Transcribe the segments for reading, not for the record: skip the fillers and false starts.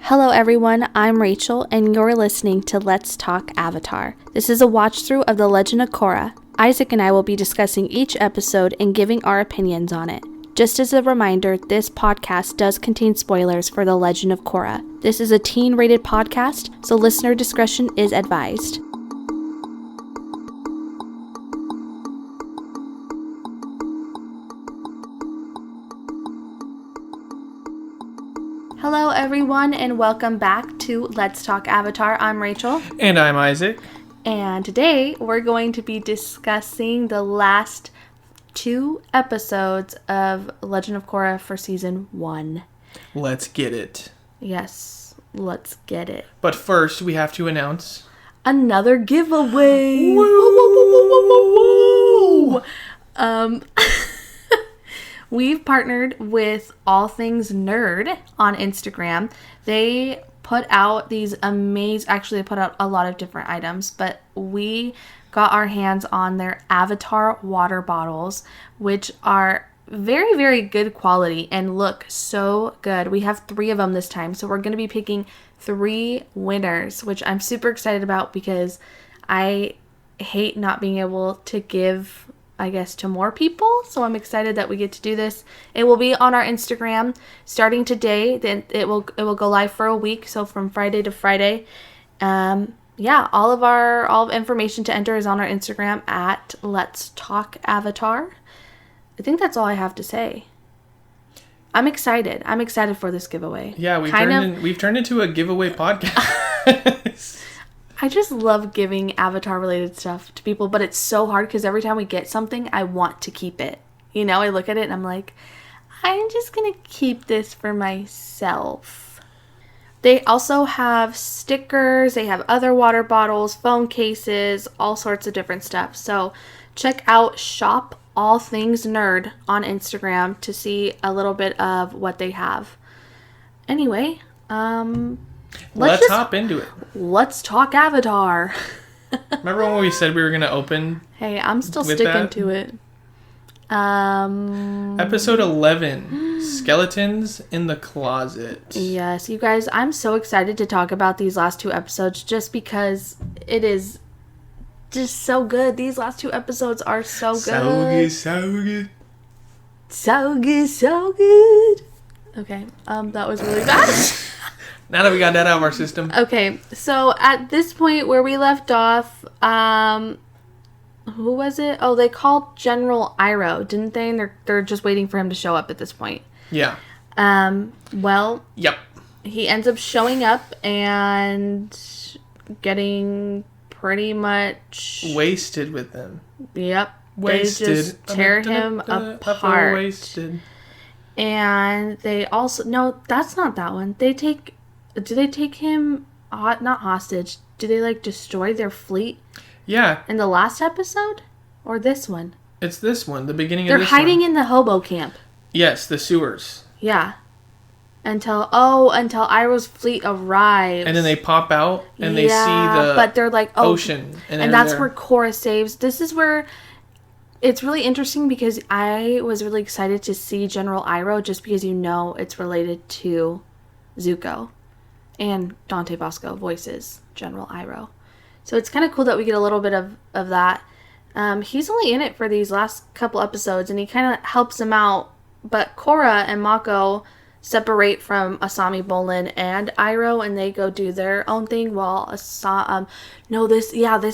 Hello everyone, I'm Rachel and you're listening to Let's Talk Avatar. This is a watch through of The Legend of Korra. Isaac and I will be discussing each episode and giving our opinions on it. Just as a reminder, this podcast does contain spoilers for The Legend of Korra. This is a teen-rated podcast, so listener discretion is advised. Hello everyone and welcome back to Let's Talk Avatar. I'm Rachel. And I'm Isaac. And today we're going to be discussing the last 2 episodes of Legend of Korra for season 1. Let's get it. Yes, let's get it. But first we have to announce another giveaway. Woo! We've partnered with All Things Nerd on Instagram. They put out these actually they put out a lot of different items, but we got our hands on their Avatar water bottles, which are very, very good quality and look so good. We have 3 of them this time, so we're going to be picking 3 winners, which I'm super excited about because I hate not being able to give, I guess, to more people. So I'm excited that we get to do this. It will be on our Instagram starting today. Then it will go live for a week. So from Friday to Friday. All information to enter is on our Instagram at Let's Talk Avatar. I think that's all I have to say. I'm excited. I'm excited for this giveaway. Yeah, we've turned into a giveaway podcast. I just love giving Avatar-related stuff to people, but it's so hard because every time we get something, I want to keep it. You know, I look at it and I'm like, I'm just going to keep this for myself. They also have stickers, they have other water bottles, phone cases, all sorts of different stuff. So check out Shop All Things Nerd on Instagram to see a little bit of what they have. Anyway, Let's hop into it. Let's talk Avatar. Remember when we said we were going to open? Hey, I'm still sticking to it. Episode 11, Skeletons in the Closet. Yes, you guys, I'm so excited to talk about these last 2 episodes just because it is just so good. These last 2 episodes are so good. So good. So good, so good. Okay, that was really bad. Now that we got that out of our system. Okay, so at this point where we left off, who was it? Oh, they called General Iroh, didn't they? And they're just waiting for him to show up at this point. Yeah. Well. Yep. He ends up showing up and getting pretty much wasted with them. Yep. Wasted. They just tear him apart. Wasted. And they also... No, that's not that one. Do they take him... not hostage. Do they, destroy their fleet? Yeah. In the last episode? Or this one? It's this one. The beginning of this one. They're hiding in the hobo camp. Yes, the sewers. Yeah. Until Iroh's fleet arrives. And then they pop out and they see the but they're like, ocean. And that's where Korra saves. This is where it's really interesting because I was really excited to see General Iroh just because it's related to Zuko. And Dante Bosco voices General Iroh. So it's kind of cool that we get a little bit of that. He's only in it for these last couple episodes and he kind of helps him out. But Korra and Mako separate from Asami, Bolin, and Iroh, and they go do their own thing while this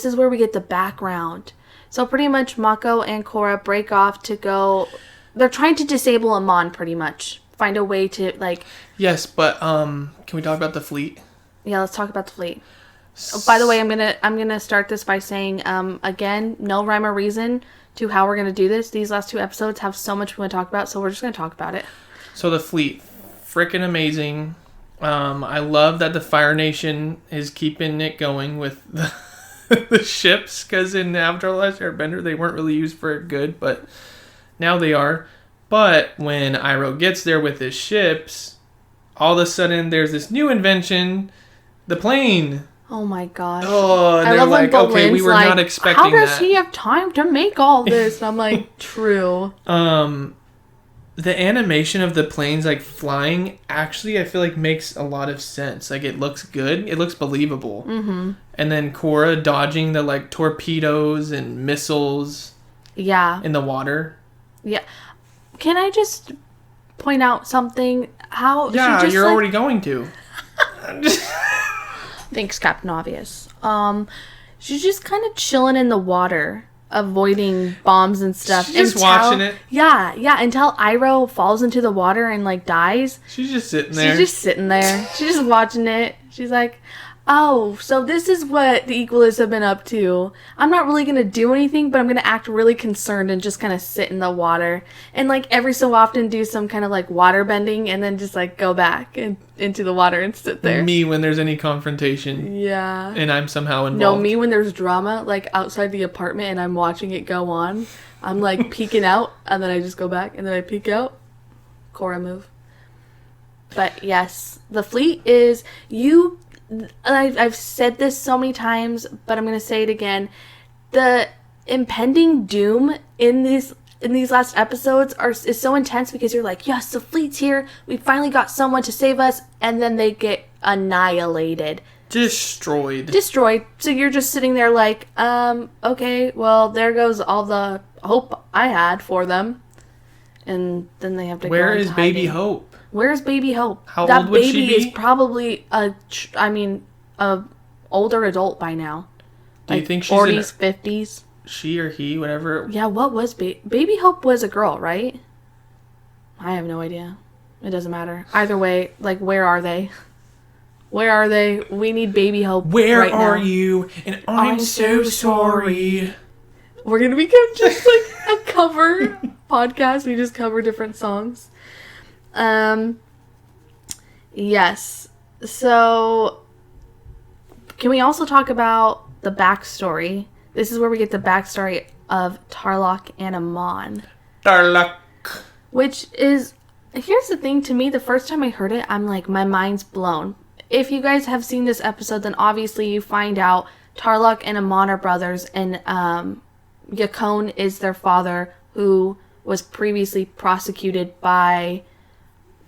is where we get the background. So pretty much Mako and Korra break off to go. They're trying to disable Amon pretty much. Find a way to Yes, but can we talk about the fleet? Yeah, let's talk about the fleet. By the way, I'm gonna start this by saying again, no rhyme or reason to how we're gonna do this. These last 2 episodes have so much we want to talk about, so we're just gonna talk about it. So the fleet, freaking amazing. I love that the Fire Nation is keeping it going with the ships, because in Avatar: The Last Airbender they weren't really used for good, but now they are. But when Iroh gets there with his ships, all of a sudden there's this new invention, the plane. Oh my gosh. Oh, and they're like, okay, we were not expecting that. How does he have time to make all this? And I'm like, true. the animation of the planes like flying actually, I feel like makes a lot of sense. Like it looks good. It looks believable. Mm-hmm. And then Korra dodging the like torpedoes and missiles. Yeah. In the water. Yeah. Can I just point out something? How? Yeah, she just, you're already going to. Thanks, Captain Obvious. She's just kind of chilling in the water, avoiding bombs and stuff. She's just watching it. Yeah, until Iroh falls into the water and, like, dies. She's just sitting there. She's just sitting there. She's just watching it. She's like, oh, so this is what the Equalists have been up to. I'm not really going to do anything, but I'm going to act really concerned and just kind of sit in the water. And, like, every so often do some kind of, like, water bending and then just, like, go back into the water and sit there. Me when there's any confrontation. Yeah. And I'm somehow involved. No, me when there's drama, like, outside the apartment and I'm watching it go on. I'm, like, peeking out and then I just go back and then I peek out. Korra move. But, yes, the fleet is... I've said this so many times, but I'm going to say it again. The impending doom in these last episodes is so intense because you're like, yes, the fleet's here. We finally got someone to save us. And then they get annihilated. Destroyed. So you're just sitting there like, okay, well, there goes all the hope I had for them. And then they have to Where go is into Baby hiding. Hope? Where's Baby Hope? How that old would she baby be? is probably a older adult by now. Do you Like think she's 40s, 50s? She or he, whatever. Yeah, what was Baby Hope was a girl, right? I have no idea. It doesn't matter. Either way, like, where are they? Where are they? We need Baby Hope. Where right are now. you? And I'm so sorry. We're gonna become just like a cover podcast. We just cover different songs. Yes. So, can we also talk about the backstory? This is where we get the backstory of Tarlok and Amon. Tarlok. Which is, here's the thing, to me, the first time I heard it, I'm like, my mind's blown. If you guys have seen this episode, then obviously you find out Tarlok and Amon are brothers, and Yakone is their father, who was previously prosecuted by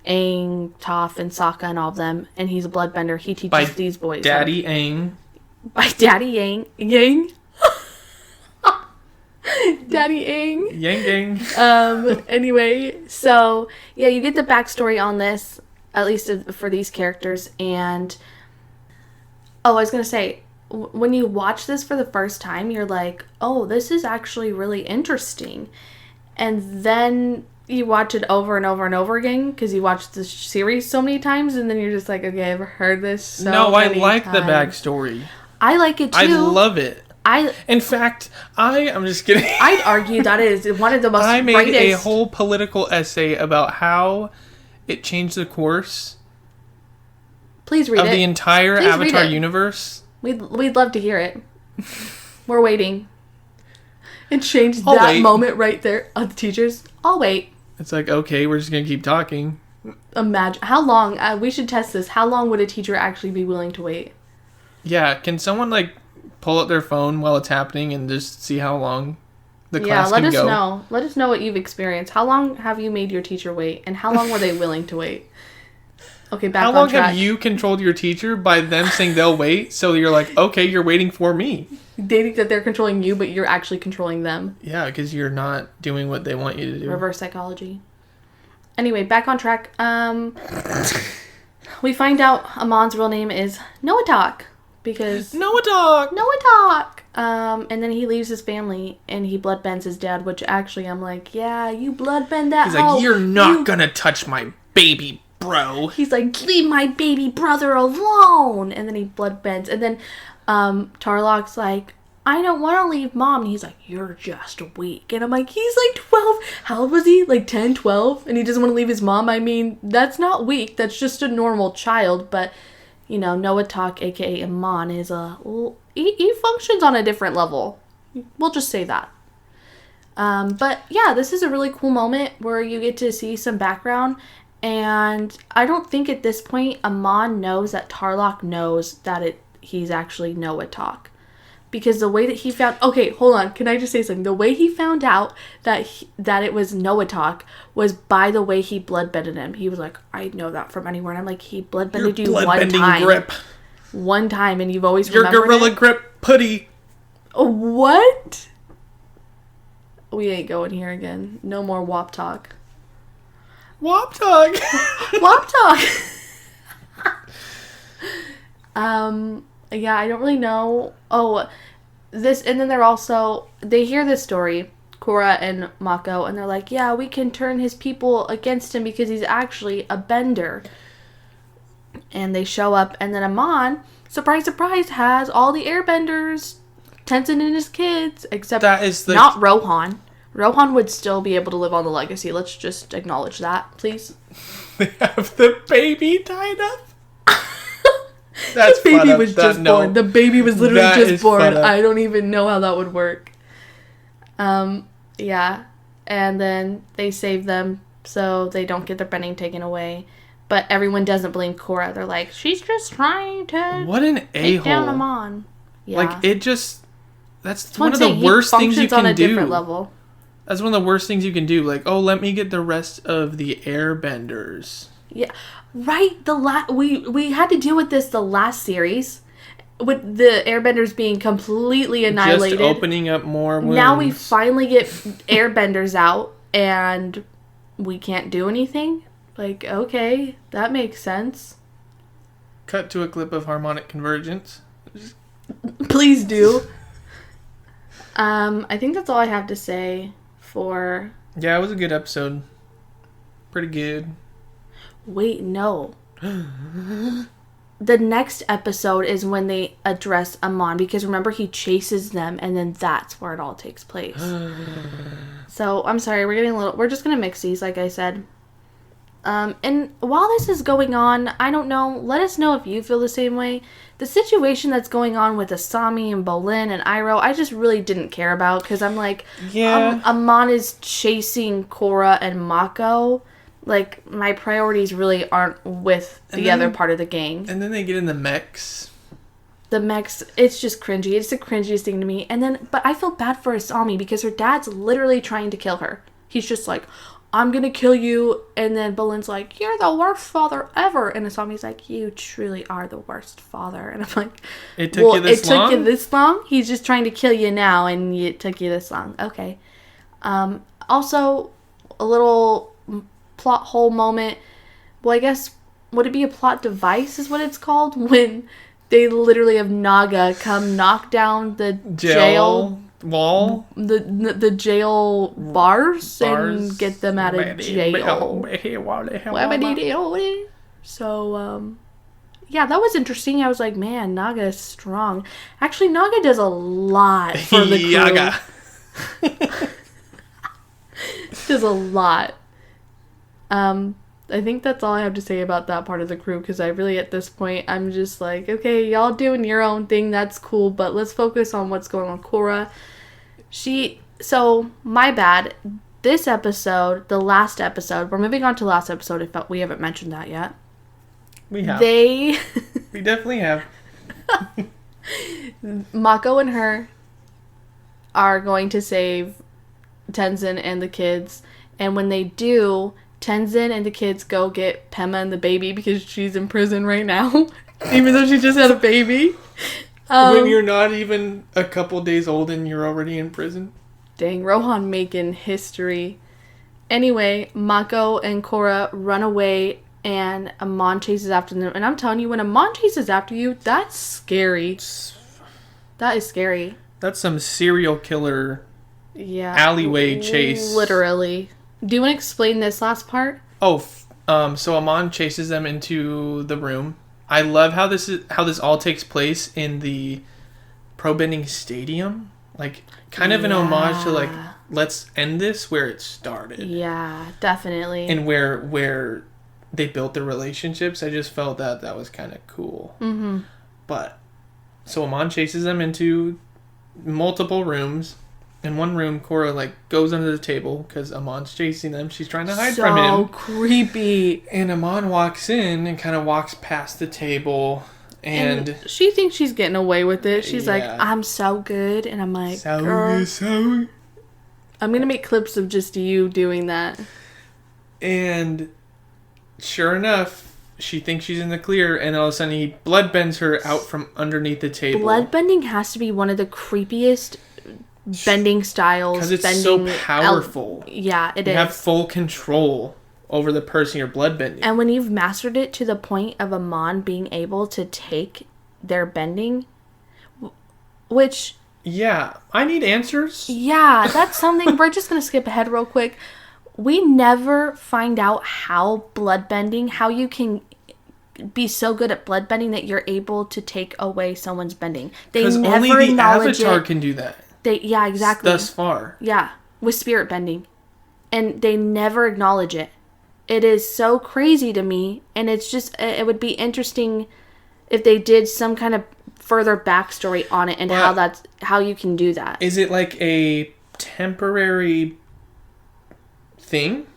Aang, Toph, and Sokka and all of them, and he's a bloodbender. He teaches By these boys. Daddy Aang. By Daddy Yang? Daddy Aang. Yang Gang. Anyway, so, yeah, you get the backstory on this, at least for these characters, and... Oh, I was gonna say, when you watch this for the first time, you're like, oh, this is actually really interesting. And then you watch it over and over and over again because you watch the series so many times, and then you're just like, okay, I've heard this so No, I many like times. the backstory. I like it too. I love it. I In fact, I'm just kidding. I'd argue that is one of the most I made greatest... a whole political essay about how it changed the course Please read of it. the entire Please read Avatar it. universe. We'd love to hear it. We're waiting. It changed I'll that wait. moment right there. The teachers, I'll wait. It's like, okay, we're just going to keep talking. Imagine how long. We should test this. How long would a teacher actually be willing to wait? Yeah, can someone, like, pull up their phone while it's happening and just see how long the class let can us go? know. Let us know what you've experienced. How long have you made your teacher wait? And how long were they willing to wait? Okay, back How on long track. have you controlled your teacher by them saying they'll wait? So you're like, okay, you're waiting for me. They think that they're controlling you, but you're actually controlling them. Yeah, because you're not doing what they want you to do. Reverse psychology. Anyway, back on track. We find out Amon's real name is Noatak. Because... Noah dog! Noatak! And then he leaves his family and he bloodbends his dad, which actually I'm like, yeah, you bloodbend that He's like, you're not gonna touch my baby, bro. He's like, leave my baby brother alone! And then he bloodbends. And then Tarlok's like, I don't want to leave mom. And he's like, you're just weak. And I'm like, he's like 12. How old was he? Like 10, 12? And he doesn't want to leave his mom? I mean, that's not weak. That's just a normal child. But, you know, Noatak, a.k.a. Amon, is he functions on a different level. We'll just say that. But, yeah, this is a really cool moment where you get to see some background. And I don't think at this point Amon knows that Tarlok knows that he's actually Noatak. because the way that he found... Okay, hold on. Can I just say something? The way he found out that it was Noah talk was by the way he bloodbended him. He was like, I know that from anywhere. And I'm like, he bloodbended you one time. Grip. One time, and you've always Your remembered gorilla it? grip putty. What? We ain't going here again. No more WAP talk. WAP talk. WAP talk. Yeah, I don't really know. Oh, this, and then they hear this story, Korra and Mako, and they're like, yeah, we can turn his people against him because he's actually a bender. And they show up, and then Amon, surprise, surprise, has all the airbenders, Tenzin and his kids, except not Rohan. Rohan would still be able to live on the legacy. Let's just acknowledge that, please. They have the baby tied up. That's the baby was just born. The baby was literally just born. I don't even know how that would work. Yeah. And then they save them so they don't get their bending taken away. But everyone doesn't blame Korra. They're like, she's just trying to what an take a-hole. down Amon. Yeah. Like, it just... That's one of the worst things you can do. On a different level. That's one of the worst things you can do. Like, oh, let me get the rest of the airbenders. Yeah. Right. We had to deal with this the last series. With the airbenders being completely annihilated. Just opening up more wounds. Now we finally get airbenders out. And we can't do anything. Like, okay, that makes sense. Cut to a clip of harmonic convergence. Please do. I think that's all I have to say for... Yeah, it was a good episode. Pretty good. Wait, no. The next episode is when they address Amon, because remember, he chases them, and then that's where it all takes place. So, I'm sorry, we're just gonna mix these, like I said. And while this is going on, I don't know, let us know if you feel the same way. The situation that's going on with Asami and Bolin and Iroh, I just really didn't care about, because I'm like, yeah, Amon is chasing Korra and Mako. Like, my priorities really aren't with the other part of the gang. And then they get in the mechs. The mechs, it's just cringy. It's the cringiest thing to me. And then, but I feel bad for Asami, because her dad's literally trying to kill her. He's just like, I'm gonna kill you. And then Bolin's like, you're the worst father ever. And Asami's like, you truly are the worst father. And I'm like, it took you this long? It took you this long? He's just trying to kill you now, and it took you this long. Okay. Also, a little plot hole moment. Well, I guess, would it be a plot device is what it's called? When they literally have Naga come knock down the jail wall, the jail bars and get them out of jail. So yeah, that was interesting. I was like, man, Naga is strong. Actually, Naga does a lot for the crew. Does a lot. I think that's all I have to say about that part of the crew, because I really, at this point, I'm just like, okay, y'all doing your own thing, that's cool, but let's focus on what's going on with Korra. So, my bad, this episode, the last episode, we're moving on to the last episode if we haven't mentioned that yet. We have. We definitely have. Mako and her are going to save Tenzin and the kids, and when they do, Tenzin and the kids go get Pema and the baby, because she's in prison right now, even though she just had a baby. When you're not even a couple days old and you're already in prison. Dang, Rohan making history. Anyway, Mako and Korra run away, and Amon chases after them. And I'm telling you, when Amon chases after you, that's scary. That is scary. That's some serial killer alleyway chase. Literally. Do you want to explain this last part? Oh, so Amon chases them into the room. I love how this all takes place in the Pro Bending Stadium. Like, kind of an homage to, like, let's end this where it started. Yeah, definitely. And where they built their relationships. I just felt that was kind of cool. Mm-hmm. But, so Amon chases them into multiple rooms. In one room, Korra, like, goes under the table because Amon's chasing them. She's trying to hide from him. So creepy. And Amon walks in and kind of walks past the table And she thinks she's getting away with it. She's like, Yeah. I'm so good. And I'm like, so girl, so. I'm going to make clips of just you doing that. And sure enough, she thinks she's in the clear, and all of a sudden he blood bends her out from underneath the table. Blood bending has to be one of the creepiest bending styles. Because it's so powerful. Yeah, it is. You have full control over the person you're blood bending. And when you've mastered it to the point of Amon being able to take their bending, which... Yeah, I need answers. Yeah, that's something... We're just going to skip ahead real quick. We never find out how bloodbending, how you can be so good at bloodbending that you're able to take away someone's bending. They never only the acknowledge Avatar it. can do that. Yeah, exactly. Thus far. Yeah, with spirit bending. And they never acknowledge it. It is so crazy to me, and it's just, it would be interesting if they did some kind of further backstory on it and how you can do that. Is it like a temporary thing?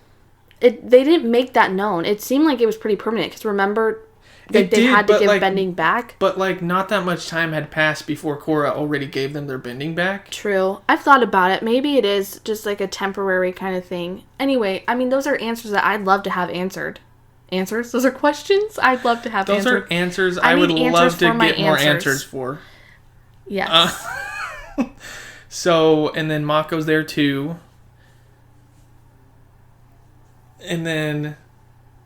They didn't make that known. It seemed like it was pretty permanent, because remember that they had to give bending back. But like not that much time had passed before Korra already gave them their bending back. True. I've thought about it. Maybe it is just like a temporary kind of thing. Anyway, I mean, those are answers that I'd love to have answered. Answers? Those are questions I'd love to have answered. Those are answers I would love to get more answers for. Yes. So, and then Mako's there too. And then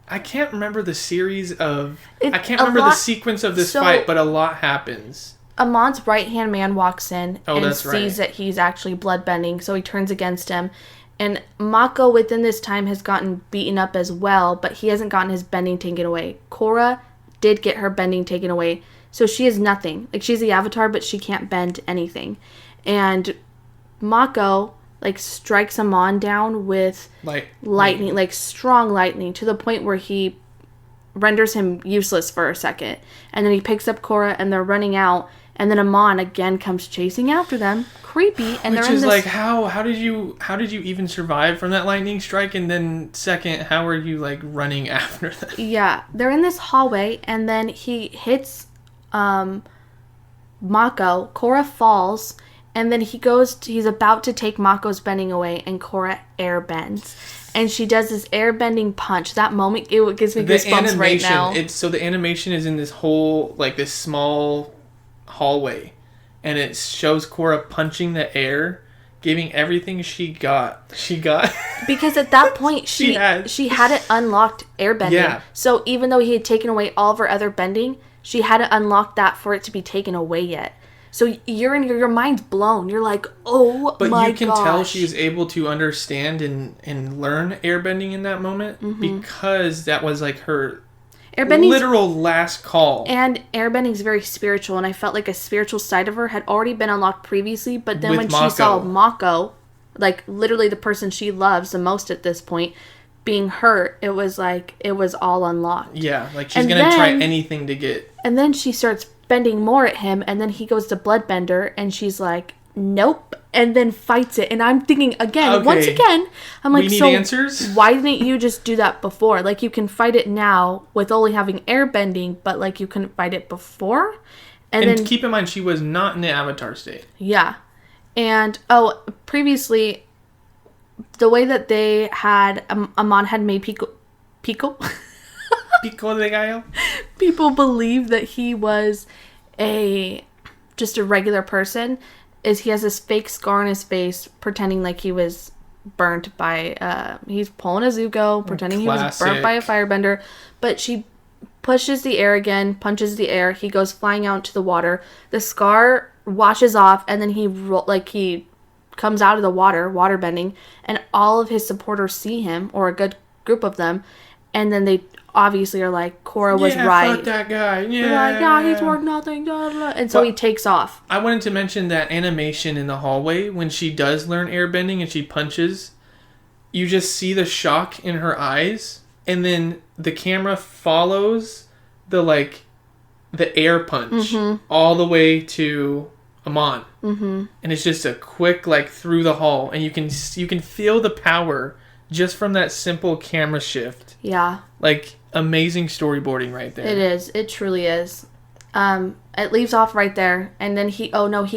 I can't remember the series of... I can't remember the sequence of this fight, but a lot happens. Amon's right-hand man walks in and sees right. that he's actually bloodbending, so he turns against him. And Mako, within this time, has gotten beaten up as well, but he hasn't gotten his bending taken away. Korra did get her bending taken away, so she is nothing. Like, she's the Avatar, but she can't bend anything. And Mako... like, strikes Amon down with lightning, like, strong lightning, to the point where he renders him useless for a second. And then he picks up Korra, and they're running out, and then Amon again comes chasing after them. Creepy. And Which is like, how did you even survive from that lightning strike? And then second, how are you, like, running after them? Yeah. They're in this hallway, and then he hits Mako. Korra falls. And then he's about to take Mako's bending away, and Korra air bends. And she does this air bending punch. That moment, it gives me goosebumps right now. So the animation is in this whole, like, this small hallway. And it shows Korra punching the air, giving everything she got. Because at that point, she had it unlocked air bending. Yeah. So even though he had taken away all of her other bending, she hadn't unlocked that for it to be taken away yet. So your mind's blown. You're like, oh my gosh. But you can tell she is able to understand and learn airbending in that moment, because that was like her literal last call. And airbending is very spiritual, and I felt like a spiritual side of her had already been unlocked previously, but then when she saw Mako, like literally the person she loves the most at this point, being hurt, it was like it was all unlocked. Yeah, like she's going to try anything to get... And then she starts bending more at him, and then he goes to bloodbender, and she's like, nope, and then fights it. And I'm thinking once again, I'm like, we need so answers? Why didn't you just do that before? Like, you can fight it now with only having air bending, but like you couldn't fight it before. And then keep in mind, she was not in the Avatar state. Yeah. And previously, the way that they had Amon had made Pico Pico de Gallo. People believe that he was just a regular person, is he has this fake scar on his face, pretending like he was burnt by, he's pulling a Zuko, pretending he was burnt by a firebender, but she pushes the air again, punches the air, he goes flying out into the water, the scar washes off, and then he comes out of the water bending, and all of his supporters see him, or a good group of them, and then they obviously are like, Korra was right. Fuck that guy. Yeah. They're like, yeah, he's worth nothing. Blah, blah. And so he takes off. I wanted to mention that animation in the hallway when she does learn airbending and she punches. You just see the shock in her eyes, and then the camera follows the air punch all the way to Amon, and it's just a quick through the hall, and you can feel the power just from that simple camera shift. Yeah. Like, amazing storyboarding right there. It is. It truly is. It leaves off right there, and then he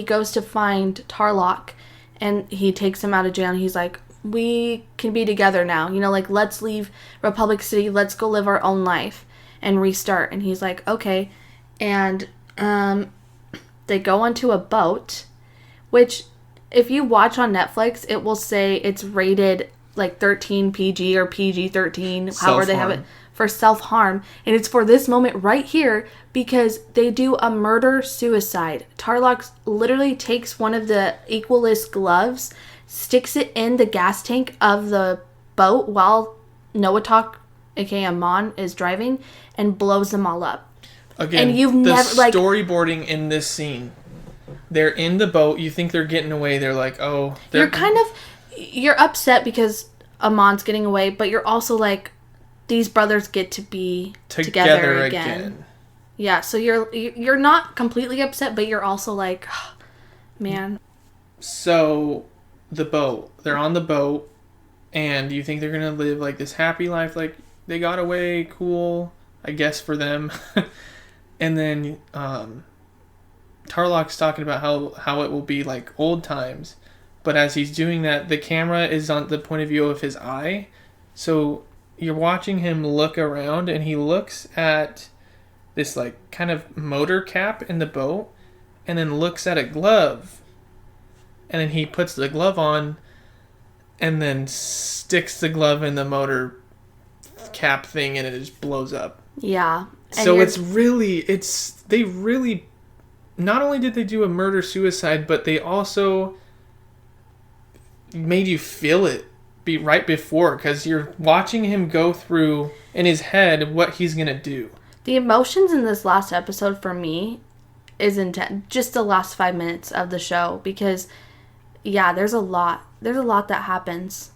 goes to find Tarlok, and he takes him out of jail, and he's like, we can be together now, like, let's leave Republic City, let's go live our own life and restart. And he's like, okay. And they go onto a boat, which if you watch on Netflix, it will say it's rated like 13 PG or PG-13, however they have it, for self-harm. And it's for this moment right here, because they do a murder-suicide. Tarlok literally takes one of the Equalist gloves, sticks it in the gas tank of the boat while Noatok, aka Amon, is driving, and blows them all up. Again, and storyboarding in this scene. They're in the boat. You think they're getting away. They're like, oh. You're upset because Amon's getting away, but you're also like, these brothers get to be together again. Yeah, so you're not completely upset, but you're also like, oh, man. So, the boat. They're on the boat, and you think they're going to live like this happy life, like they got away, cool, I guess, for them. And then Tarlok's talking about how it will be like old times. But as he's doing that, the camera is on the point of view of his eye. So you're watching him look around, and he looks at this like kind of motor cap in the boat, and then looks at a glove. And then he puts the glove on, and then sticks the glove in the motor cap thing, and it just blows up. Yeah. So they really, not only did they do a murder-suicide, but they also made you feel it be right before, because you're watching him go through in his head what he's going to do. The emotions in this last episode for me is intense. Just the last 5 minutes of the show, because, yeah, there's a lot that happens,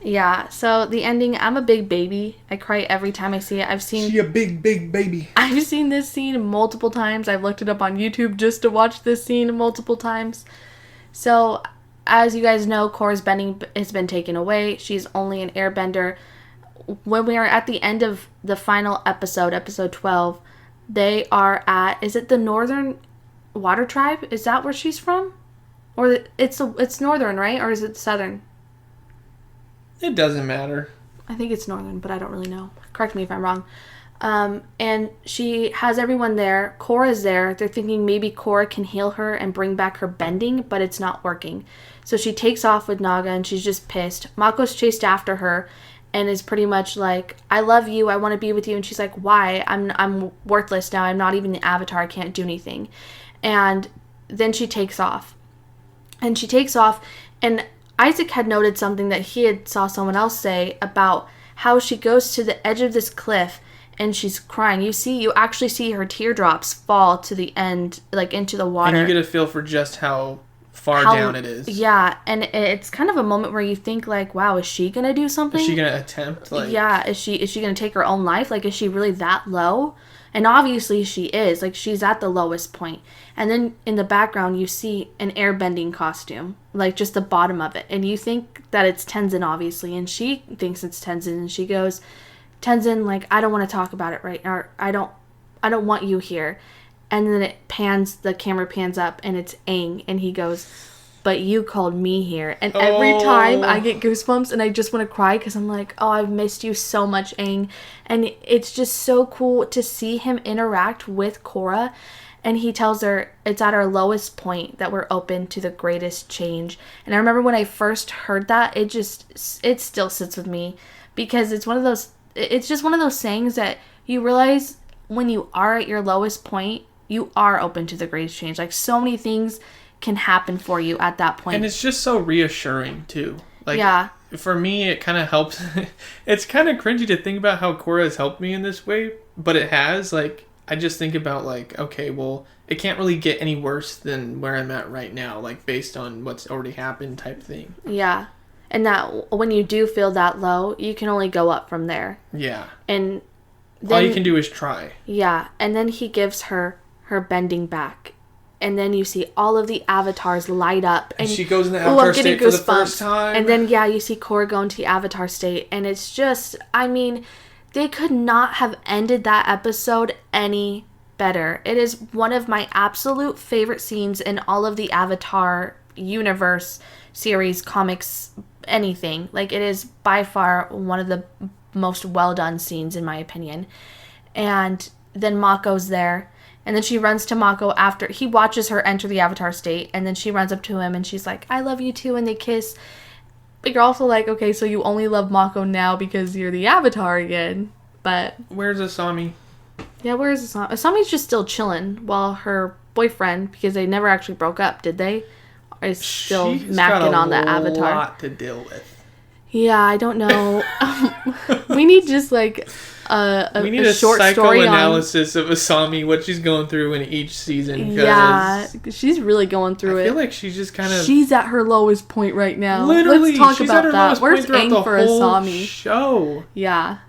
Yeah, so the ending, I'm a big baby. I cry every time I see it. She a big baby. I've seen this scene multiple times. I've looked it up on YouTube just to watch this scene multiple times. So, as you guys know, Korra's bending has been taken away. She's only an airbender. When we are at the end of the final episode, episode 12, they are at, is it the Northern Water Tribe? Is that where she's from? Or it's Northern, right? Or is it Southern? It doesn't matter. I think it's Northern, but I don't really know. Correct me if I'm wrong. And she has everyone there. Korra's there. They're thinking maybe Korra can heal her and bring back her bending, but it's not working. So she takes off with Naga, and she's just pissed. Mako's chased after her and is pretty much like, I love you, I want to be with you. And she's like, why? I'm worthless now. I'm not even the Avatar. I can't do anything. And then she takes off. And Isaac had noted something that he had saw someone else say about how she goes to the edge of this cliff and she's crying. You actually see her teardrops fall to the end, like into the water. And you get a feel for just how far down it is. Yeah, and it's kind of a moment where you think like, wow, is she going to do something? Is she going to attempt? Yeah, is she going to take her own life? Like, is she really that low? And obviously she is. Like, she's at the lowest point. And then in the background, you see an airbending costume. Like, just the bottom of it. And you think that it's Tenzin, obviously. And she thinks it's Tenzin. And she goes, Tenzin, like, I don't want to talk about it right now. I don't want you here. And then the camera pans up, and it's Aang. And he goes, but you called me here. And every time I get goosebumps and I just want to cry because I'm like, oh, I've missed you so much, Aang. And it's just so cool to see him interact with Korra. And he tells her it's at our lowest point that we're open to the greatest change. And I remember when I first heard that, it still sits with me because it's just one of those sayings that you realize when you are at your lowest point, you are open to the greatest change. Like, so many things can happen for you at that point. And it's just so reassuring too. Like, yeah. For me, it kind of helps. It's kind of cringy to think about how Korra has helped me in this way, but it has. Like, I just think about like, okay, well, it can't really get any worse than where I'm at right now, like based on what's already happened type thing. Yeah. And that when you do feel that low, you can only go up from there. Yeah. And then, all you can do is try. Yeah. And then he gives her bending back. And then you see all of the avatars light up. And she goes in the avatar state for the first time. And then, yeah, you see Korra go into the avatar state. And it's just, I mean, they could not have ended that episode any better. It is one of my absolute favorite scenes in all of the Avatar universe, series, comics, anything. Like, it is by far one of the most well done scenes, in my opinion. And then Mako's there. And then she runs to Mako after he watches her enter the Avatar state. And then she runs up to him and she's like, I love you too. And they kiss. But you're also like, okay, so you only love Mako now because you're the Avatar again. But where's Asami? Yeah, where's Asami? Asami's just still chilling while her boyfriend, because they never actually broke up, did they? Is still macking on the Avatar. She's got a lot to deal with. Yeah, I don't know. We need just like we need a short psychoanalysis of Asami, what she's going through in each season. Yeah, she's really going through it. I feel like she's just kind of... She's at her lowest point right now. Literally, let's talk she's about at her that. lowest Where's point Aang for Asami? Show. Yeah.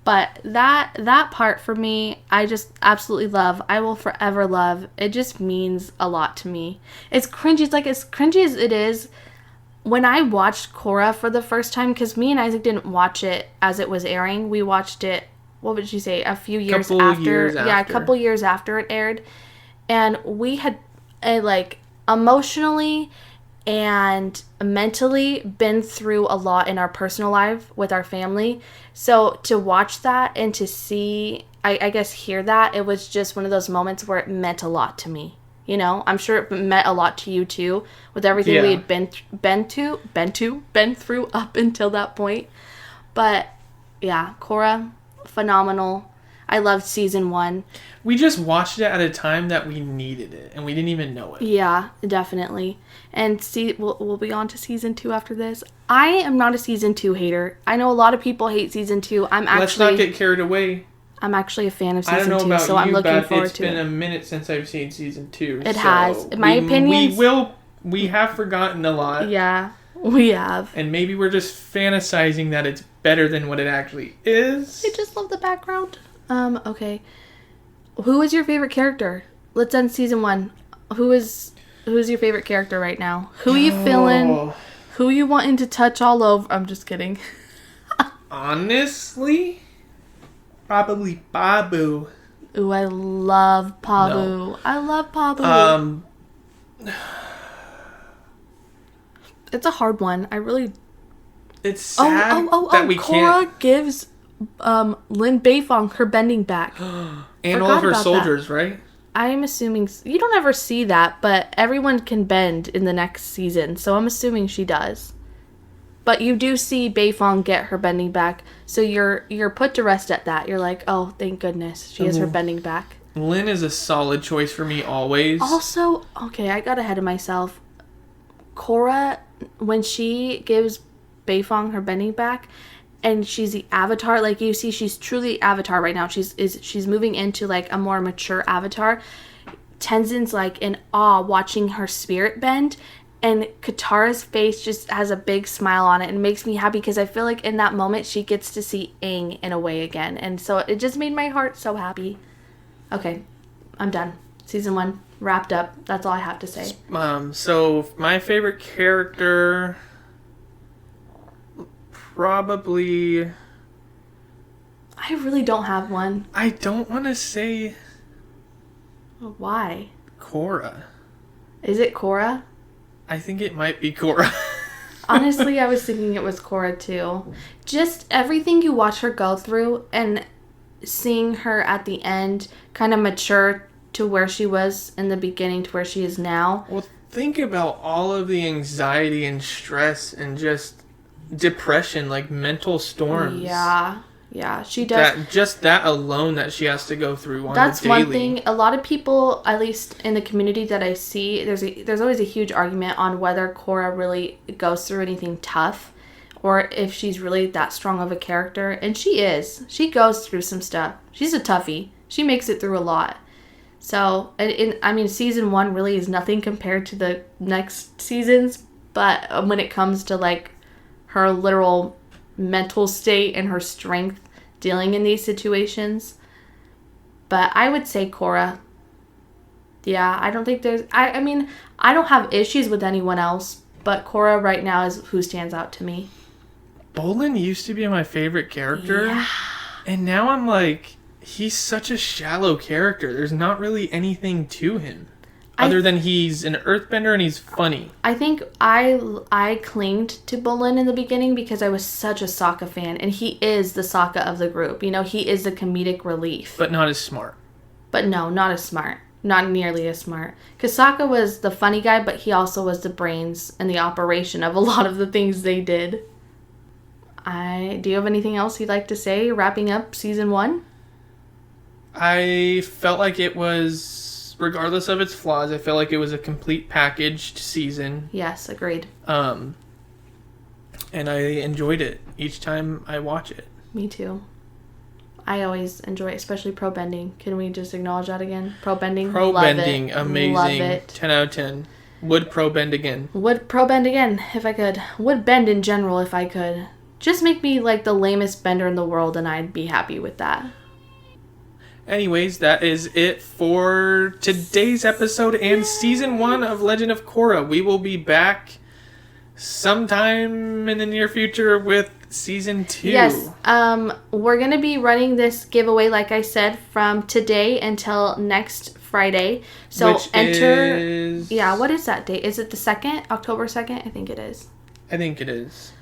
But that part for me, I just absolutely love. I will forever love. It just means a lot to me. It's cringy. It's like, as cringy as it is, when I watched Korra for the first time, because me and Isaac didn't watch it as it was airing. We watched it, what would you say, a few years after. Yeah, a couple years after it aired. And we had, like, emotionally and mentally been through a lot in our personal life with our family. So to watch that and to see, I guess, hear that, it was just one of those moments where it meant a lot to me. You know, I'm sure it meant a lot to you too, with everything we had been through up until that point. But yeah, Korra, phenomenal. I loved season 1. We just watched it at a time that we needed it, and we didn't even know it. Yeah, definitely. And we'll be on to season 2 after this. I am not a season 2 hater. I know a lot of people hate season 2. Let's not get carried away. I'm actually a fan of season 2, I don't know about so you, I'm looking forward it's to it. been a minute since I've seen season 2. It has. In my opinion, we have forgotten a lot. Yeah, we have. And maybe we're just fantasizing that it's better than what it actually is. I just love the background. Okay. Who is your favorite character? Let's end season 1. Who's your favorite character right now? Who you feeling? Who you wanting to touch all over? I'm just kidding. Honestly, probably Babu. Ooh, I love Pabu. No. I love Pabu. It's a hard one. I really... It's sad that we Korra can't... gives Lin Beifong her bending back. And all of her soldiers, right? I'm assuming... You don't ever see that, but everyone can bend in the next season, so I'm assuming she does. But you do see Beifong get her bending back, so you're put to rest at that. You're like, oh, thank goodness, she has her bending back. Lin is a solid choice for me always. Also, okay, I got ahead of myself. Korra, when she gives Beifong her bending back, and she's the Avatar, like you see, she's truly Avatar right now. She's moving into like a more mature Avatar. Tenzin's like in awe watching her spirit bend. And Katara's face just has a big smile on it and makes me happy because I feel like in that moment she gets to see Aang in a way again. And so it just made my heart so happy. Okay, I'm done. Season 1 wrapped up. That's all I have to say. So my favorite character, probably... I really don't have one. I don't want to say... Why? Korra. Is it Korra? I think it might be Korra. Honestly, I was thinking it was Korra too. Just everything you watch her go through and seeing her at the end kind of mature to where she was in the beginning to where she is now. Well, think about all of the anxiety and stress and just depression, like mental storms. Yeah, she does. That alone that she has to go through on That's the daily. one thing. A lot of people, at least in the community that I see, there's always a huge argument on whether Korra really goes through anything tough or if she's really that strong of a character. And she is. She goes through some stuff. She's a toughie. She makes it through a lot. So, I mean, season 1 really is nothing compared to the next seasons. But when it comes to, like, her literal mental state and her strength dealing in these situations. But I would say Korra. Yeah, I don't think there's... I mean, I don't have issues with anyone else, but Korra right now is who stands out to me. Bolin used to be my favorite character. Yeah. And now I'm like... he's such a shallow character. There's not really anything to him. Other than he's an earthbender and he's funny. I think I clinged to Bolin in the beginning because I was such a Sokka fan. And he is the Sokka of the group. You know, he is the comedic relief. But not as smart. But no, not as smart. Not nearly as smart. Because Sokka was the funny guy, but he also was the brains and the operation of a lot of the things they did. Do you have anything else you'd like to say wrapping up season 1? I felt like it was, regardless of its flaws, I felt like it was a complete packaged season. Yes, agreed. And I enjoyed it each time I watch it. Me too. I always enjoy it, especially pro bending. Can we just acknowledge that again? Pro bending. Pro Love bending, it. amazing. Love it. 10 out of 10. Would pro bend again. Would pro bend again if I could. Would bend in general if I could. Just make me like the lamest bender in the world and I'd be happy with that. Anyways, that is it for today's episode and season 1 of Legend of Korra. We will be back sometime in the near future with season 2. Yes, we're going to be running this giveaway, like I said, from today until next Friday. So Which enter... is... Yeah, what is that date? Is it the 2nd? October 2nd? I think it is. I think it is.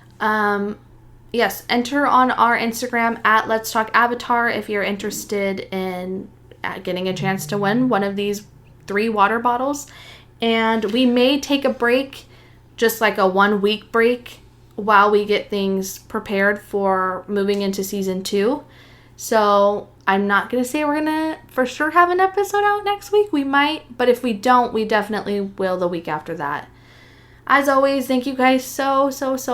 Yes, enter on our Instagram at Let's Talk Avatar if you're interested in getting a chance to win one of these 3 water bottles. And we may take a break, just like a 1-week break, while we get things prepared for moving into season 2. So I'm not going to say we're going to for sure have an episode out next week. We might, but if we don't, we definitely will the week after that. As always, thank you guys so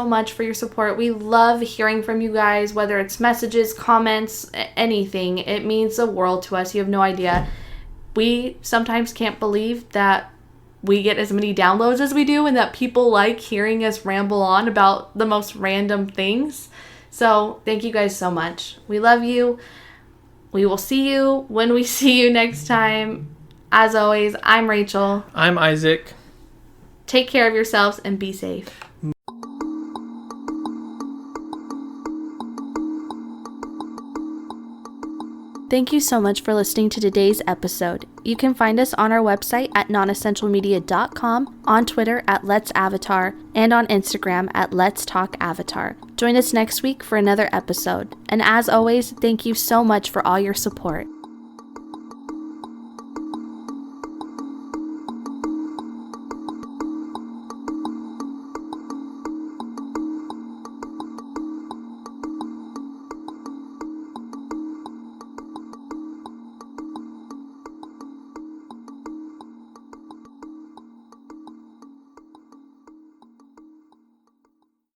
much for your support. We love hearing from you guys, whether it's messages, comments, anything. It means the world to us. You have no idea. We sometimes can't believe that we get as many downloads as we do and that people like hearing us ramble on about the most random things. So thank you guys so much. We love you. We will see you when we see you next time. As always, I'm Rachel. I'm Isaac. Take care of yourselves and be safe. Thank you so much for listening to today's episode. You can find us on our website at nonessentialmedia.com, on Twitter at Let's Avatar, and on Instagram at Let's Talk Avatar. Join us next week for another episode. And as always, thank you so much for all your support.